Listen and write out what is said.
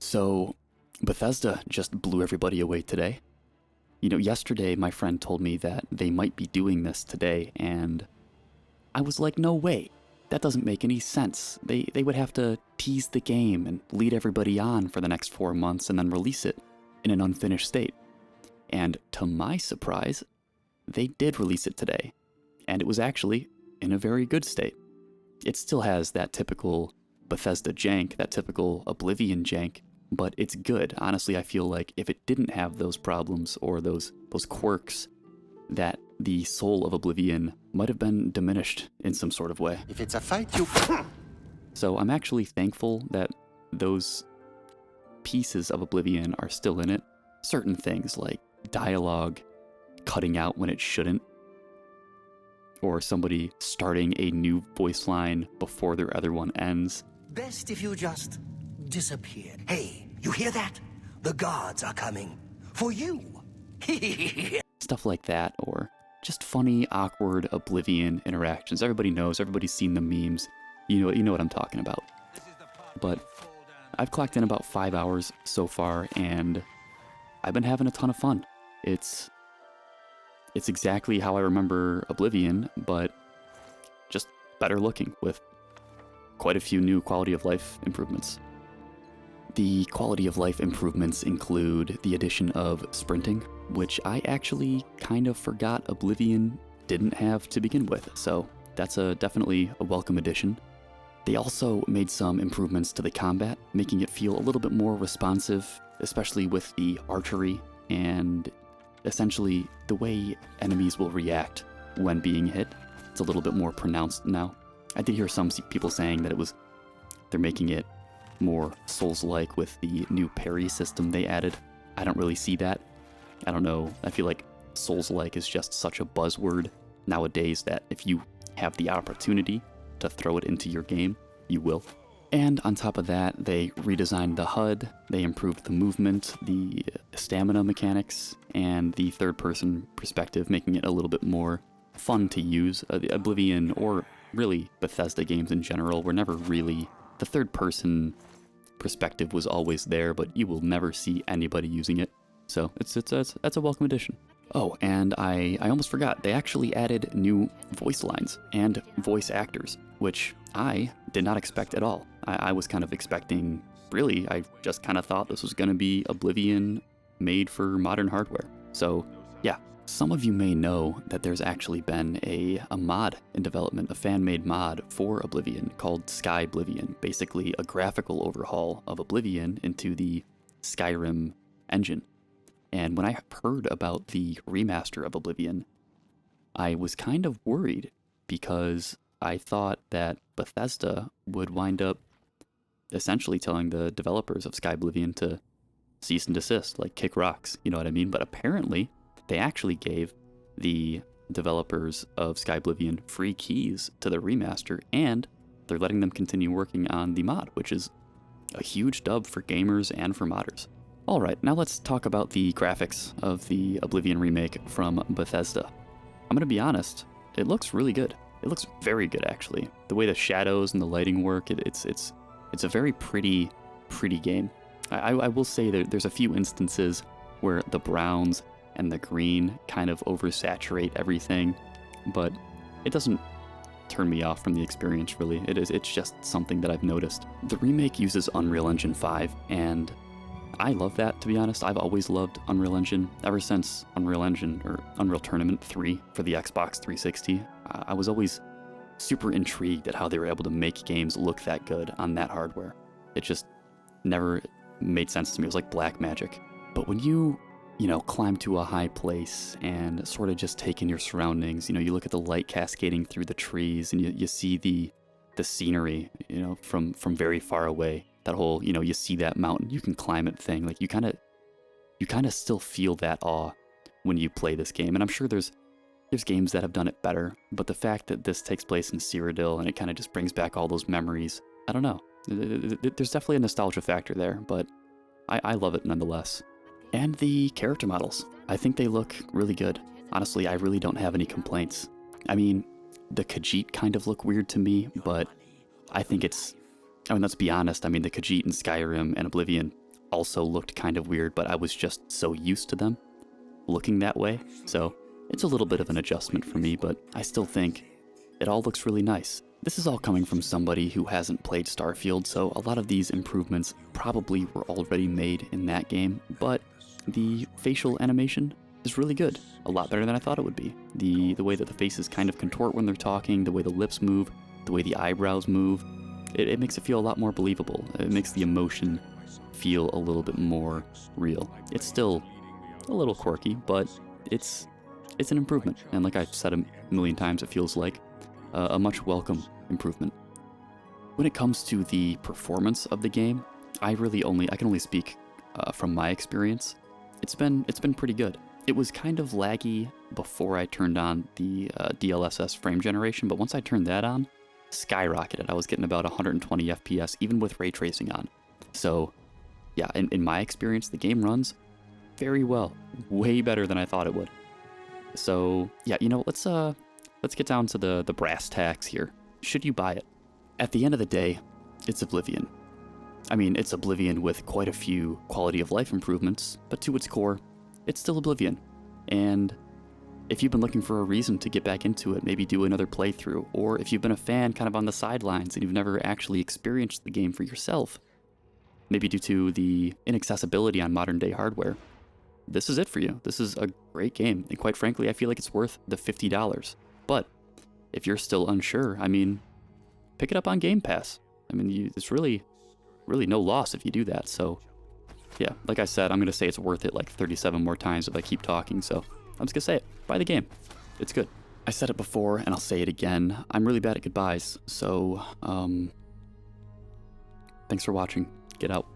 So, Bethesda just blew everybody away today. You know, yesterday my friend told me that they might be doing this today, and I was like, no way. That doesn't make any sense. They would have to tease the game and lead everybody on for the next 4 months and then release it in an unfinished state. And to my surprise, they did release it today. And it was actually in a very good state. It still has that typical Bethesda jank, that typical Oblivion jank, but it's good. Honestly, I feel like if it didn't have those problems or those quirks, that the soul of Oblivion might have been diminished in some sort of way. If it's a fight, you... So I'm actually thankful that those pieces of Oblivion are still in it. Certain things like dialogue cutting out when it shouldn't, or somebody starting a new voice line before their other one ends. Best if you just disappear. Hey, you hear that? The gods are coming. For you. Stuff like that, or just funny, awkward Oblivion interactions. Everybody knows, everybody's seen the memes. You know what I'm talking about. But I've clocked in about 5 hours so far, and I've been having a ton of fun. It's exactly how I remember Oblivion, but just better looking with quite a few new quality of life improvements. The quality of life improvements include the addition of sprinting, which I actually kind of forgot Oblivion didn't have to begin with, so that's definitely a welcome addition. They also made some improvements to the combat, making it feel a little bit more responsive, especially with the archery and essentially the way enemies will react when being hit. It's a little bit more pronounced now. I did hear some people saying that they're making it more Souls-like with the new parry system they added. I don't really see that. I don't know. I feel like Souls-like is just such a buzzword nowadays that if you have the opportunity to throw it into your game, you will. And on top of that, they redesigned the HUD, they improved the movement, the stamina mechanics, and the third-person perspective, making it a little bit more fun to use. The Oblivion, or really Bethesda games in general, were never really... The third-person perspective was always there, but you will never see anybody using it. So that's a welcome addition. Oh, and I almost forgot, they actually added new voice lines and voice actors, which I did not expect at all. I was kind of expecting, really, I just kind of thought this was going to be Oblivion made for modern hardware. So, yeah, some of you may know that there's actually been a mod in development, a fan-made mod for Oblivion called Skyblivion, basically a graphical overhaul of Oblivion into the Skyrim engine. And when I heard about the remaster of Oblivion, I was kind of worried because I thought that Bethesda would wind up essentially telling the developers of Skyblivion to cease and desist, like kick rocks, you know what I mean? But apparently, they actually gave the developers of Skyblivion free keys to the remaster, and they're letting them continue working on the mod, which is a huge dub for gamers and for modders. Alright, now let's talk about the graphics of the Oblivion remake from Bethesda. I'm gonna be honest, it looks really good. It looks very good, actually. The way the shadows and the lighting work, it's a very pretty game. I will say that there's a few instances where the browns and the green kind of oversaturate everything, but it doesn't turn me off from the experience, really. It's just something that I've noticed. The remake uses Unreal Engine 5, and I love that, to be honest. I've always loved Unreal Engine. Ever since Unreal Engine, or Unreal Tournament 3 for the Xbox 360, I was always super intrigued at how they were able to make games look that good on that hardware. It just never made sense to me. It was like black magic. But when you climb to a high place and sort of just take in your surroundings, you look at the light cascading through the trees and you see the scenery, from very far away. That whole, you see that mountain, you can climb it thing. Like you kind of still feel that awe when you play this game. And I'm sure there's games that have done it better, but the fact that this takes place in Cyrodiil and it kind of just brings back all those memories, I don't know. There's definitely a nostalgia factor there, but I love it nonetheless. And the character models, I think they look really good. Honestly, I really don't have any complaints. I mean, the Khajiit kind of look weird to me, but I think let's be honest, the Khajiit in Skyrim and Oblivion also looked kind of weird, but I was just so used to them looking that way. So it's a little bit of an adjustment for me, but I still think it all looks really nice. This is all coming from somebody who hasn't played Starfield, so a lot of these improvements probably were already made in that game, but the facial animation is really good. A lot better than I thought it would be. The way that the faces kind of contort when they're talking, the way the lips move, the way the eyebrows move, it makes it feel a lot more believable. It makes the emotion feel a little bit more real. It's still a little quirky, but it's an improvement. And like I've said a million times, it feels like a much welcome improvement. When it comes to the performance of the game, I can only speak from my experience. It's been pretty good. It was kind of laggy before I turned on the DLSS frame generation, but once I turned that on, skyrocketed. I was getting about 120 FPS even with ray tracing on. So yeah, in my experience, the game runs very well, way better than I thought it would. So yeah, let's get down to the brass tacks here. Should you buy it? At the end of the day, it's Oblivion. I mean, it's Oblivion with quite a few quality of life improvements, but to its core, it's still Oblivion. And if you've been looking for a reason to get back into it, maybe do another playthrough, or if you've been a fan kind of on the sidelines and you've never actually experienced the game for yourself, maybe due to the inaccessibility on modern day hardware, this is it for you. This is a great game, and quite frankly, I feel like it's worth the $50. But if you're still unsure, I mean, pick it up on Game Pass. I mean, it's really no loss if you do that. So yeah, like I said, I'm gonna say it's worth it like 37 more times if I keep talking, so I'm just gonna say it. Buy the game. It's good. I said it before, and I'll say it again. I'm really bad at goodbyes, so, thanks for watching. Get out.